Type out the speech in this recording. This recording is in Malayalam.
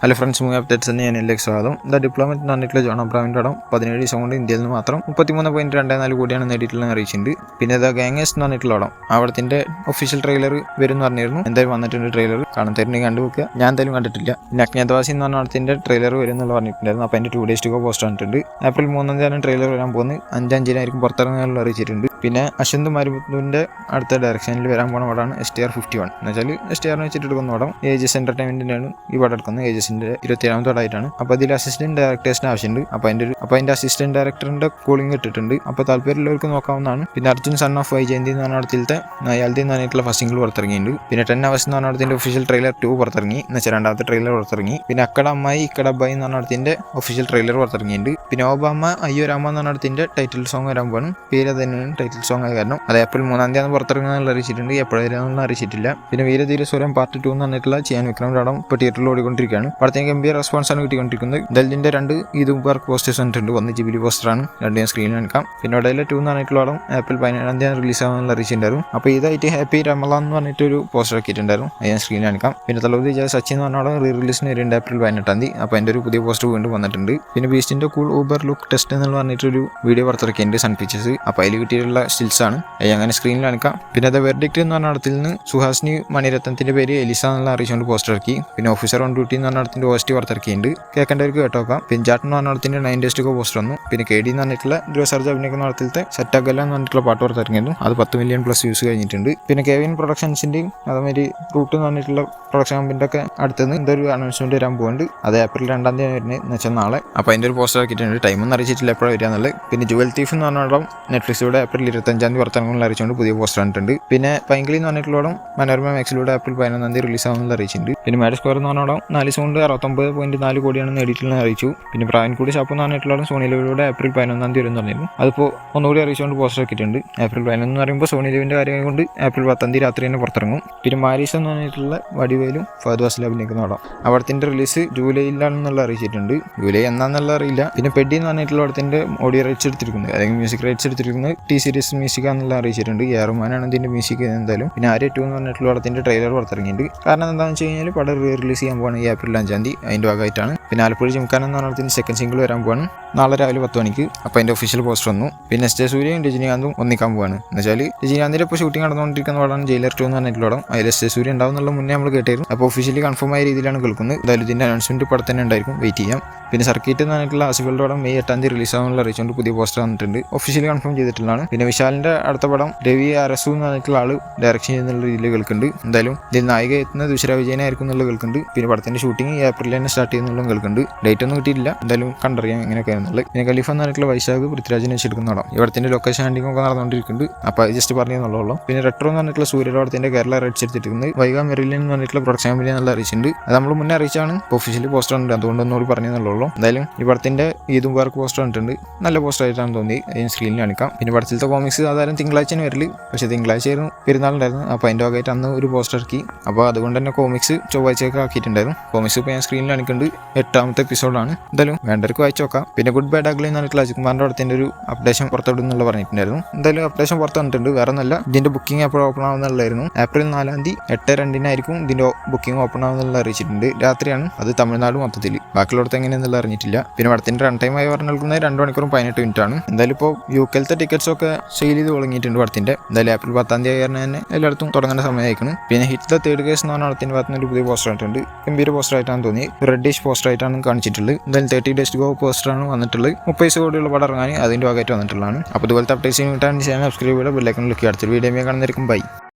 ഹലോ ഫ്രണ്ട്സ്, മൂവി അപ്ഡേറ്റ്സ് തന്നെ ഞാൻ എല്ലാവർക്കും സ്വാഗതം. ദ ഡിപ്ലോമറ്റ് എന്ന് പറഞ്ഞിട്ടുള്ള ജോൺ അബ്രാമിൻ്റെ പടം 17 ദിവസം കൊണ്ട് ഇന്ത്യയിൽ നിന്ന് മാത്രം 33.24 കോടിയാണ് നേടിയിട്ടുള്ളത് അറിയിച്ചിട്ടുണ്ട്. പിന്നെ ദ ഗാങ്ങേഴ്സ് എന്ന് പറഞ്ഞിട്ടുള്ള പടം അവിടത്തിൻ്റെ ഒഫീഷ്യൽ ട്രെയിലർ വരും എന്ന് പറഞ്ഞിരുന്നു. എന്തായാലും വന്നിട്ടുണ്ട് ട്രെയിലർ, കാണാത്തവരുണ്ടെങ്കിൽ കണ്ടുവെക്കുക. ഞാൻ എന്തായാലും കണ്ടിട്ടില്ല. പിന്നെ അജ്ഞാതവാസി എന്ന് പറഞ്ഞ പടത്തിൻ്റെ ട്രെയിലർ വരും എന്നുള്ള പറഞ്ഞിട്ടുണ്ടായിരുന്നു. അപ്പോൾ അതിൻ്റെ 2 days to go പോസ്റ്റ് വന്നിട്ടുണ്ട്. ഏപ്രിൽ 3 ട്രെയിലർ വരാൻ പോകുന്നത് 5 പുറത്തിറങ്ങാനുള്ള അറിയിച്ചിട്ടുണ്ട്. പിന്നെ അശ്വന്ത് മാരിമുത്തുവിൻ്റെ അടുത്ത ഡയറക്ഷനിൽ വരാൻ പോകുന്ന പടമാണ് STR 51. എന്ന് വെച്ചാൽ STR വെച്ചിട്ട് എടുക്കുന്ന പടം ഏജസ് എൻ്റർടൈൻമെൻറ്റിൻ്റെയാണ് ഈ പടം എടുക്കുന്നത്. ഏജസിൻ്റെ 27ാമത്തെ പടമായിട്ടാണ്. അപ്പോൾ അതിൽ അസിസ്റ്റന്റ് ഡയറക്ടേഴ്സിന് ആവശ്യമുണ്ട്. അപ്പോൾ അതിൻ്റെ അസിസ്റ്റന്റ് ഡയറക്ടറിന്റെ കോളിംഗ് ഇട്ടിട്ടുണ്ട്. അപ്പോൾ താല്പര്യമുള്ളവർക്ക് നോക്കാവുന്നതാണ്. പിന്നെ അർജുൻ സൺ ഓഫ് വൈജയന്തി എന്ന് പറഞ്ഞ പടത്തിലത്തെ നയാൽദി എന്ന് പറഞ്ഞിട്ടുള്ള ഫസ്റ്റ് സിംഗിൾ പുറത്തിറങ്ങിയിട്ടുണ്ട്. പിന്നെ 10 hours എന്ന് പറഞ്ഞ പടത്തിന്റെ ഒഫീഷ്യൽ ട്രെയിലർ 2 പുറത്തിറങ്ങി. എന്നുവെച്ചാൽ രണ്ടാമത്തെ ട്രെയിലർ പുറത്തിറങ്ങി. പിന്നെ അക്കട അമ്മായി ഇക്കട അബ്ബായി എന്ന് പറഞ്ഞ പടത്തിന്റെ ഒഫീഷ്യൽ ട്രെയിലർ പുറത്തിറങ്ങിയിട്ടുണ്ട്. പിന്നെ ഓബാമ അയ്യോ രാമ എന്ന് പറഞ്ഞ പടത്തിന്റെ ടൈറ്റിൽ സോങ് വരാൻ പോകാണ്. പേര് തന്നെയാണ് ടൈറ്റിൽ സോങ് ആയ കാരണം. അത് ഏപ്രിൽ 3 പുറത്തിറങ്ങുന്ന അറിയിച്ചിട്ടുണ്ട്. എപ്പോഴാണെന്ന് അറിയിച്ചിട്ടില്ല. പിന്നെ വീരധീര സ്വരം പാർട്ട് 2 എന്ന് പറഞ്ഞിട്ടുള്ള ചെയ്യാൻ വിക്രം പടം ഇപ്പോൾ തിയേറ്ററിൽ ഓടിക്കൊണ്ടിരിക്കുകയാണ്. പടത്തിന് ഗംഭീര റെസ്പോൺസ് ആണ് കിട്ടിക്കൊണ്ടിരിക്കുന്നത്. ദലിന്റെ 2 ഈദ് മുബാറക് പോസ്റ്റേഴ്സ് വന്നിട്ടുണ്ട്. 1 GB പോസ്റ്ററാണ്, 2 ഞാൻ സ്ക്രീനിൽ കാണിക്കാം. പിന്നെ ഇടയിലെ 2 എന്ന് പറഞ്ഞിട്ടുള്ള പടം ഏപ്രിൽ 17 റിലീസാകുമെന്നുള്ള അറിയിച്ചിട്ടുണ്ടായിരുന്നു. അപ്പോൾ ഇതായിട്ട് ഹാപ്പി റമളാൻ എന്ന് പറഞ്ഞിട്ടൊരു പോസ്റ്റർ ആക്കിയിട്ടുണ്ടായിരുന്നു. അത് ഞാൻ സ്ക്രീനിൽ കാണിക്കാം. പിന്നെ തലവതി ജയ സച്ചിൻ എന്ന് പറഞ്ഞാൽ റീ റിലീസിന് വരുന്നുണ്ട് ഏപ്രിൽ 18. അപ്പോൾ അതിൻ്റെ ഒരു പുതിയ പോസ്റ്റർ വീണ്ടും വന്നിട്ടുണ്ട്. പിന്നെ ബീസ്റ്റിന്റെ കൂൾ ഊബർ ലുക്ക് ടെസ്റ്റ് എന്ന് പറഞ്ഞിട്ടൊരു വീഡിയോ പുറത്തിറക്കിയിട്ടുണ്ട് സൺ പിക്ചേഴ്സ്. അപ്പോൾ അതിൽ കിട്ടിയിട്ടുള്ള സ്റ്റിൽസ് ആണ്, അത് അങ്ങനെ സ്ക്രീനിൽ കാണിക്കാം. പിന്നെ അത് വെർഡിക്റ്റ് എന്ന് പറഞ്ഞ പടത്തിൽ നിന്ന് സുഹാസിനി മണിരത്നത്തിന്റെ പേര് എലിസ എന്നുള്ള അറിയിച്ചുകൊണ്ട് പോസ്റ്റർ ഇറക്കി. പിന്നെ ഓഫീസർ ഓൺ ഡ്യൂട്ടി എന്ന് പറഞ്ഞ പടത്തിന്റെ OST പുറത്തിറക്കിയിട്ടുണ്ട്. കേൾക്കേണ്ടവർക്ക് കേട്ടോക്കാം. പിന്നെ ജാട്ട് എന്ന് പറഞ്ഞ പടത്തിന്റെ 9 days to go പോസ്റ്റർ വന്നു. പിന്നെ KD എന്ന് പറഞ്ഞിട്ടുള്ള ധ്രുവസർജ അഭിനയിക്കുന്ന പടത്തിലത്തെ സെറ്റാഗല്ല എന്ന് പറഞ്ഞിട്ടുള്ള പാട്ട് പുറത്തിറങ്ങിയിരുന്നു. അത് 10 million+ വ്യൂസ് കഴിഞ്ഞിട്ടുണ്ട്. പിന്നെ കെവിൻ പ്രൊഡക്ഷൻസിന്റെയും അതേമാതിരി റൂട്ട് എന്ന് പറഞ്ഞിട്ടുള്ള പ്രൊഡക്ഷൻ കമ്പനിന്റെ ഒക്കെ അടുത്തുനിന്ന് എന്തൊരു അനൗൺസ്മെന്റ് വരാൻ പോകുന്നുണ്ട്. അത് ഏപ്രിൽ 2 വരുന്നത് എന്ന് വെച്ചാൽ നാളെ. അപ്പോൾ അതിന്റെ ഒരു പോസ്റ്റർ ആക്കിയിട്ടുണ്ട്. ടൈമൊന്നും അറിയിച്ചിട്ടില്ല എപ്പോഴാണ് വരിക എന്നുള്ളത്. പിന്നെ ജുവൽ തീഫ് എന്ന് പറഞ്ഞ പടം നെറ്റ്ഫ്ലിക്സിലൂടെ ഏപ്രിൽ 25 പുറത്തിറങ്ങുന്ന അറിയിച്ചുകൊണ്ട് പുതിയ പോസ്റ്റർ വന്നിട്ടുണ്ട്. പിന്നെ പൈങ്കിളി എന്ന് പറഞ്ഞിട്ടുള്ള പടം മനോരമ മാക്സിലൂടെ ഏപ്രിൽ 11 റിലീസാകുമെന്ന് അറിയിച്ചിട്ടുണ്ട്. പിന്നെ മാഡ് സ്ക്വയർ എന്ന് പറഞ്ഞ പടം 4 ദിവസം കൊണ്ട് 69.4 കോടിയാണ് നേടിയിട്ടുള്ളത് അറിയിച്ചു. പിന്നെ പ്രാവൻകൂടി ഷാപ്പ് എന്ന് പറഞ്ഞിട്ടുള്ള സോണി ലിവിലൂടെ ഏപ്രിൽ 11 വരും പറഞ്ഞിരുന്നു. അതിപ്പോൾ ഒന്നുകൂടി അറിയിച്ചുകൊണ്ട് പോസ്റ്റർ ആക്കിയിട്ടുണ്ട്. ഏപ്രിൽ 11 എന്ന് പറയുമ്പോൾ സോണി ലിവിന്റെ കാര്യം കൊണ്ട് ഏപ്രിൽ 10 രാത്രി തന്നെ പുറത്തിറങ്ങും. പിന്നെ മാരീസ് എന്ന് പറഞ്ഞിട്ടുള്ള വടിവേലും ഫഹദ് ഫാസിൽ അഭിനയിക്കുന്ന പടം അവിടത്തിന്റെ റിലീസ് ജൂലൈയിലാണെന്നുള്ള അറിയിച്ചിട്ടുണ്ട്. ജൂലൈ എന്നാന്നുള്ള അറിയില്ല. പിന്നെ പെഡി എന്ന് പറഞ്ഞിട്ടുള്ള പടത്തിന്റെ ഓഡിയോ റൈറ്റ്സ് എടുത്തിരിക്കുന്നത്, അല്ലെങ്കിൽ മ്യൂസിക് റൈറ്റ്സ് എടുത്തിരിക്കുന്നത് ടി സീരീസ് മ്യൂസിക് എന്നുള്ള അറിയിച്ചിട്ടുണ്ട്. റഹ്മാനാണ് ഇതിന്റെ മ്യൂസിക്. എന്തായാലും പിന്നെ ആര്യ 2 എന്ന് പറഞ്ഞിട്ടുള്ള പടത്തിന്റെ ട്രെയിലർ പുറത്തിറങ്ങിയിട്ടുണ്ട്. കാരണം എന്താണെന്ന് വെച്ച് കഴിഞ്ഞാൽ പടം റിലീസ് ചെയ്യാൻ പോവാണ് ഈ ഏപ്രിൽ 5 അതിന്റെ ഭാഗമായിട്ടാണ്. പിന്നെ ആലപ്പുഴ ജിംഖാന എന്ന് പറഞ്ഞതിന്റെ സെക്കൻഡ് സിംഗിൾ വരാൻ പോവാണ് നാളെ രാവിലെ 10 മണിക്ക്. അപ്പോൾ അതിന്റെ ഒഫീഷ്യൽ പോസ്റ്റർ വന്നു. പിന്നെ SJ സൂര്യയും രജനീകാന്തും ഒന്നിക്കാൻ പോവാണ്. എന്നുവെച്ചാൽ രജനീകാന്തിന്റെ ഇപ്പോൾ ഷൂട്ടിംഗ് നടന്നുകൊണ്ടിരിക്കുന്ന പടമാണ് ജയിലർ 2 എന്ന് പറഞ്ഞിട്ടുള്ള പടം. അതിൽ SJ സൂര്യ ഉണ്ടാവും എന്നുള്ള മുന്നേ നമ്മൾ കേട്ടായിരുന്നു. അപ്പോൾ ഒഫീഷ്യലി കൺഫേം ആയ രീതിയിലാണ് കേൾക്കുന്നത്. എന്തായാലും ഇതിന്റെ അനൗൺസ്മെന്റ് പടം തന്നെ ഉണ്ടായിരിക്കും, വെയിറ്റ് ചെയ്യാം. പിന്നെ സർക്കിറ്റ് എന്ന് പറഞ്ഞിട്ടുള്ള ആസിഫുകളുടെ പടം May 8 റിലീസാകുമെന്നുള്ള അറിയിച്ചുകൊണ്ട് പുതിയ പോസ്റ്റർ വന്നിട്ടുണ്ട്. ഒഫീഷ്യലി കൺഫേം ചെയ്തിട്ടുള്ളതാണ്. പിന്നെ വിശാലിന്റെ അടുത്ത പടം രവി അരസു എന്ന് പറഞ്ഞിട്ടുള്ള ആള് ഡയറക്ഷൻ ചെയ്യുന്നുള്ള രീതിയിൽ കേൾക്കുന്നുണ്ട്. എന്തായാലും ഇതിൽ നായിക എത്തുന്ന ദുശ്ര വിജയനായിരിക്കും എന്നുള്ള കേൾക്കുന്നുണ്ട്. പിന്നെ പടത്തിന്റെ ഷൂട്ടിംഗ് ഏപ്രിൽ തന്നെ സ്റ്റാർട്ട് ചെയ്യുന്നുള്ള കേൾക്കുന്നുണ്ട്. ഡേറ്റ് ഒന്നും കിട്ടിയിട്ടില്ല, എന്തായാലും കണ്ടറിയാം എങ്ങനെയൊക്കെ എന്നുള്ളത്. പിന്നെ ഖലീഫ എന്ന് പറഞ്ഞിട്ടുള്ള വൈശാഖ് പൃഥ്വിരാജിനെ വെച്ചെടുക്കുന്ന പടം ഇവിടത്തിന്റെ ലൊക്കേഷൻ ഹണ്ടിങ് ഒക്കെ നടന്നുകൊണ്ടിരിക്കുന്നുണ്ട്. അപ്പോൾ ജസ്റ്റ് പറഞ്ഞെന്നുള്ളൂ. പിന്നെ റെട്രോ എന്ന് പറഞ്ഞിട്ടുള്ള സൂര്യലോടത്തിന്റെ കേരള റൈറ്റ്സ് എടുത്തിരിക്കുന്നത് വൈഗ മെറിലിൻ എന്ന് പറഞ്ഞിട്ടുള്ള പ്രൊഡക്ഷൻ കമ്പനി എന്നുള്ള അറിയിച്ചിട്ടുണ്ട്. അത് നമ്മൾ മുന്നേ അറിയിച്ചാണ്. ഒഫീഷ്യലി പോസ്റ്റർ ഉണ്ട്, അതുകൊണ്ടൊന്നുകൂടി പറഞ്ഞെന്നുള്ളൂ. എന്തായാലും ഈ പടത്തിന്റെ ഈദ് മുബാറക് പോസ്റ്റർ കണ്ടിട്ടുണ്ട്. നല്ല പോസ്റ്റർ ആയിട്ടാണ് തോന്നി, അതിന് സ്ക്രീനിൽ കാണിക്കാം. പിന്നെ പടത്തിലത്തെ കോമിക്സ് സാധാരണ തിങ്കളാഴ്ചയാണ് വരല്. പക്ഷേ തിങ്കളാഴ്ച ആയിരുന്നു പെരുന്നാളുണ്ടായിരുന്നു. അപ്പോൾ അതിൻ്റെ ഭാഗമായിട്ട് അന്ന് ഒരു പോസ്റ്റർ ഇറക്കി. അപ്പോൾ അതുകൊണ്ട് തന്നെ കോമിക്സ് ചൊവ്വാഴ്ചയൊക്കെ ആക്കിയിട്ടുണ്ടായിരുന്നു. കോമിക്സ് ഇപ്പോൾ ഞാൻ സ്ക്രീനിൽ കാണിക്കുന്നുണ്ട്. 8ാമത്തെ എപ്പിസോഡാണ്. എന്തായാലും വേണ്ടവർക്ക് വായിച്ചു നോക്കാം. പിന്നെ ഗുഡ് ബൈ ഡഗ്ലി എന്ന് പറഞ്ഞിട്ടുള്ള അജികുമാറിന്റെ പടത്തിന്റെ ഒരു അപ്ഡേഷൻ പുറത്തുവിടുന്നുള്ള പറഞ്ഞിട്ടുണ്ടായിരുന്നു. എന്തായാലും അപ്ഡേഷൻ പുറത്ത് വന്നിട്ടുണ്ട്. വേറെ ഒന്നല്ല, ഇതിന്റെ ബുക്കിംഗ് എപ്പോഴും ഓപ്പൺ ആവുന്നുള്ളായിരുന്നു. ഏപ്രിൽ 4 8/2 ഇതിന്റെ ബുക്കിംഗ് ഓപ്പൺ ആവുന്നുള്ള അറിയിച്ചിട്ടുണ്ട്. രാത്രിയാണ്. അത് തമിഴ്നാട് മൊത്തത്തിൽ, ബാക്കിയുള്ളടത്ത് എങ്ങനെയെന്നുള്ള അറിഞ്ഞിട്ടില്ല. പിന്നെ പടത്തിന്റെ റൺ ടൈം ആയി പറഞ്ഞു നിൽക്കുന്നത് 2 മണിക്കൂറും 18 മിനിറ്റാണ്. എന്തായാലും ഇപ്പോൾ UKയിലത്തെ ടിക്കറ്റ്സ് ഒക്കെ സെയിൽ ചെയ്ത് തുടങ്ങിയിട്ടുണ്ട് പടത്തിന്റെ. എന്തായാലും ഏപ്രിൽ 10 തന്നെ എല്ലായിടത്തും തുടങ്ങേണ്ട സമയമായിരിക്കണം. പിന്നെ ഹിറ്റ് ദ തേർഡ് കേസ് എന്ന് പറഞ്ഞ പടത്തിന്റെ ഭാഗത്ത് ഒരു പുതിയ പോസ്റ്റർ ആയിട്ടുണ്ട്. ഗംഭീര പോസ്റ്റർ ആയിട്ടാണ് തോന്നി. റെഡിഷ് പോസ്റ്റർ ആയിട്ടാണ് കാണിച്ചിട്ടുള്ളത്. എന്തായാലും 30 days to go പോസ്റ്ററാണ് വന്നിട്ടുള്ളത്. 30 കോടിയുള്ള പടം ഇറങ്ങാൻ അതിന്റെ ഭാഗമായിട്ട് വന്നിട്ടുള്ളതാണ്. അപ്പോൾ ഇതുപോലത്തെ അപ്ഡേറ്റ്സ് കിട്ടാൻ ചാനൽ സബ്സ്ക്രൈബ് ചെയ്ത് ബെല്ലൈക്കൺ ക്ലിക്ക് അടുത്തൊരു വീഡിയോ കാണുന്നതായിരിക്കും. ബൈ.